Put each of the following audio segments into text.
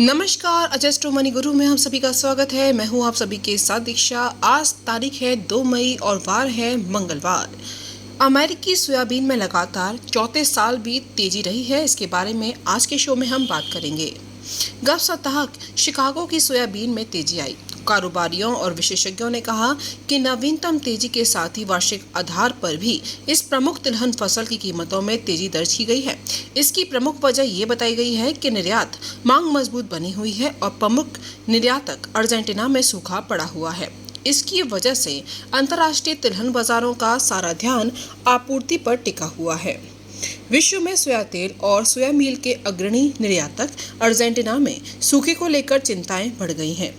नमस्कार, अजस्ट्रो मनी गुरु में हम सभी का स्वागत है। मैं हूं आप सभी के साथ दीक्षा। आज तारीख है 2 मई और वार है मंगलवार। अमेरिकी सोयाबीन में लगातार चौथे साल भी तेजी रही है। इसके बारे में आज के शो में हम बात करेंगे। गत सप्ताह शिकागो की सोयाबीन में तेजी आई। कारोबारियों और विशेषज्ञों ने कहा कि नवीनतम तेजी के साथ ही वार्षिक आधार पर भी इस प्रमुख तिलहन फसल की कीमतों में तेजी दर्ज की गई है। इसकी प्रमुख वजह ये बताई गई है कि निर्यात मांग मजबूत बनी हुई है और प्रमुख निर्यातक अर्जेंटीना में सूखा पड़ा हुआ है। इसकी वजह से अंतर्राष्ट्रीय तिलहन बाजारों का सारा ध्यान आपूर्ति पर टिका हुआ है। विश्व में सोया तेल और सोया मील के अग्रणी निर्यातक अर्जेंटीना में सूखे को लेकर चिंताएं बढ़ गई हैं।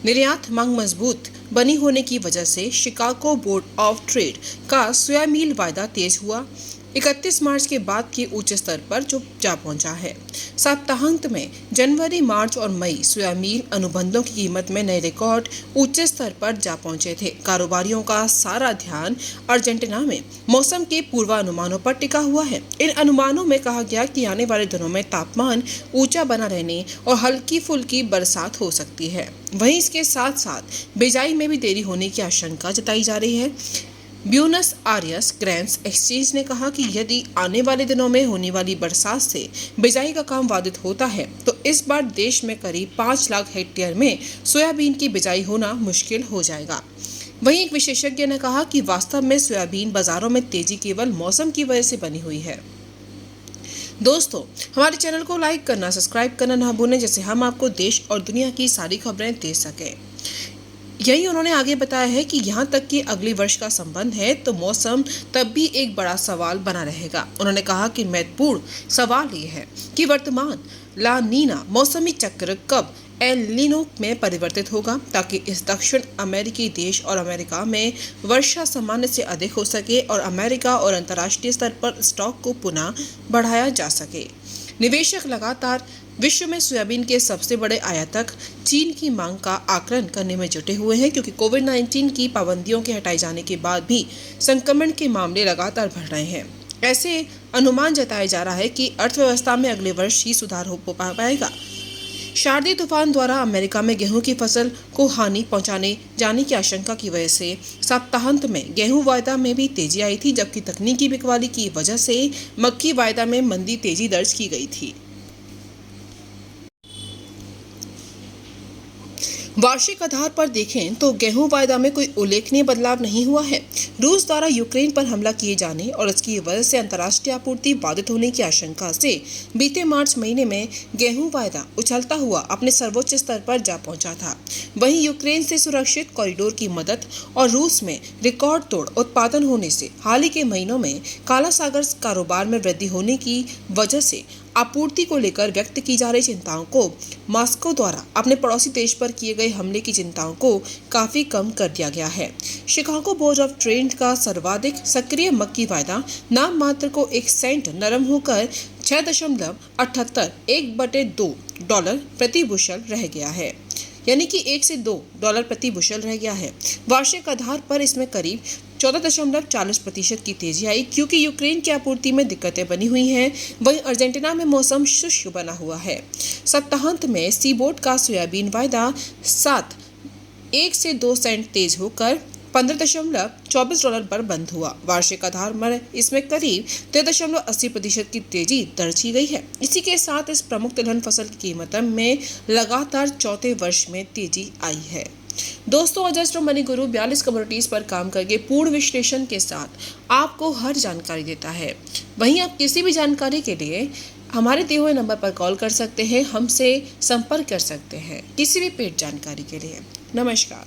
निर्यात मांग मजबूत बनी होने की वजह से शिकागो बोर्ड ऑफ ट्रेड का सोया मील वायदा तेज हुआ। 31 मार्च के बाद के उच्च स्तर पर जो जा पहुंचा है। सप्ताहांत में जनवरी, मार्च और मई सोया मील अनुबंधों की कीमत में नए रिकॉर्ड उच्च स्तर पर जा पहुंचे थे। कारोबारियों का सारा ध्यान अर्जेंटीना में मौसम के पूर्वानुमानों पर टिका हुआ है। इन अनुमानों में कहा गया कि आने वाले दिनों में तापमान ऊंचा बना रहने और हल्की फुल्की बरसात हो सकती है। वहीं इसके साथ साथ बिजाई में भी देरी होने की आशंका जताई जा रही है। ब्यूनस आयर्स ग्रेन्स एक्सचेंज ने कहा कि यदि आने वाले दिनों में होने वाली बरसात से बिजाई का काम बाधित होता है तो इस बार देश में करीब 5 लाख हेक्टेयर में सोयाबीन की बिजाई होना मुश्किल हो जाएगा। वहीं एक विशेषज्ञ ने कहा कि वास्तव में सोयाबीन बाजारों में तेजी केवल मौसम की वजह से बनी हुई है। दोस्तों, हमारे चैनल को लाइक करना, सब्सक्राइब करना ना भूलें, जिससे हम आपको देश और दुनिया की सारी खबरें दे सकें। यही उन्होंने आगे बताया है कि यहाँ तक कि अगले वर्ष का संबंध है तो मौसम तब भी एक बड़ा सवाल बना रहेगा। उन्होंने कहा कि महत्वपूर्ण सवाल ये है कि वर्तमान ला नीना मौसमी चक्र कब एल नीनो में परिवर्तित होगा, ताकि इस दक्षिण अमेरिकी देश और अमेरिका में वर्षा सामान्य से अधिक हो सके और अमेरिका और अंतर्राष्ट्रीय स्तर पर स्टॉक को पुनः बढ़ाया जा सके। निवेशक लगातार विश्व में सोयाबीन के सबसे बड़े आयातक चीन की मांग का आकलन करने में जुटे हुए हैं, क्योंकि कोविड-19 की पाबंदियों के हटाए जाने के बाद भी संक्रमण के मामले लगातार बढ़ रहे हैं। ऐसे अनुमान जताया जा रहा है कि अर्थव्यवस्था में अगले वर्ष ही सुधार हो पाएगा। शारदीय तूफान द्वारा अमेरिका में गेहूं की फसल को हानि पहुंचाने जाने की आशंका की वजह से सप्ताहांत में गेहूं वायदा में भी तेजी आई थी, जबकि तकनीकी बिकवाली की वजह से मक्की वायदा में मंदी तेजी दर्ज की गई थी। वार्षिक आधार पर देखें तो गेहूं वायदा में कोई उल्लेखनीय बदलाव नहीं हुआ है। रूस द्वारा यूक्रेन पर हमला किए जाने और इसकी वजह से अंतर्राष्ट्रीय आपूर्ति बाधित होने की आशंका से बीते मार्च महीने में गेहूं वायदा उछलता हुआ अपने सर्वोच्च स्तर पर जा पहुंचा था। वहीं यूक्रेन से सुरक्षित कॉरिडोर की मदद और रूस में रिकॉर्ड तोड़ उत्पादन होने से हाल ही के महीनों में काला सागर कारोबार में वृद्धि होने की वजह से आपूर्ति को लेकर व्यक्त की जा रही चिंताओं को मॉस्को द्वारा अपने पड़ोसी देश पर किए गए हमले की चिंताओं को काफी कम कर दिया गया है। शिकागो बोर्ड ऑफ ट्रेड का सर्वाधिक सक्रिय मक्की वायदा नाम मात्र को 1 सेंट नरम होकर 6.78 $1/2 प्रति बुशल रह गया है, यानी कि 1 से $2 प्रति बुशल रह गया है। वार्षिक आधार पर इसमें करीब 14.40% की तेजी आई, क्योंकि यूक्रेन की आपूर्ति में दिक्कतें बनी हुई हैं। वहीं अर्जेंटीना में मौसम शुष्क बना हुआ है। सप्ताहांत में सीबोर्ड का सोयाबीन वायदा 1 से 2 सेंट तेज होकर $15.24 पर बंद हुआ। वार्षिक आधार पर इसमें करीब 13.80% की तेजी दर्ज की गई है। इसी के साथ इस प्रमुख तिलहन फसल की कीमतों में लगातार चौथे वर्ष में तेजी आई है। दोस्तों, अजस्ट्रो मनी गुरु 42 कम्युनिटीज पर काम करके पूर्ण विश्लेषण के साथ आपको हर जानकारी देता है। वहीं आप किसी भी जानकारी के लिए हमारे दिए हुए नंबर पर कॉल कर सकते हैं, हमसे संपर्क कर सकते हैं किसी भी पेड जानकारी के लिए। नमस्कार।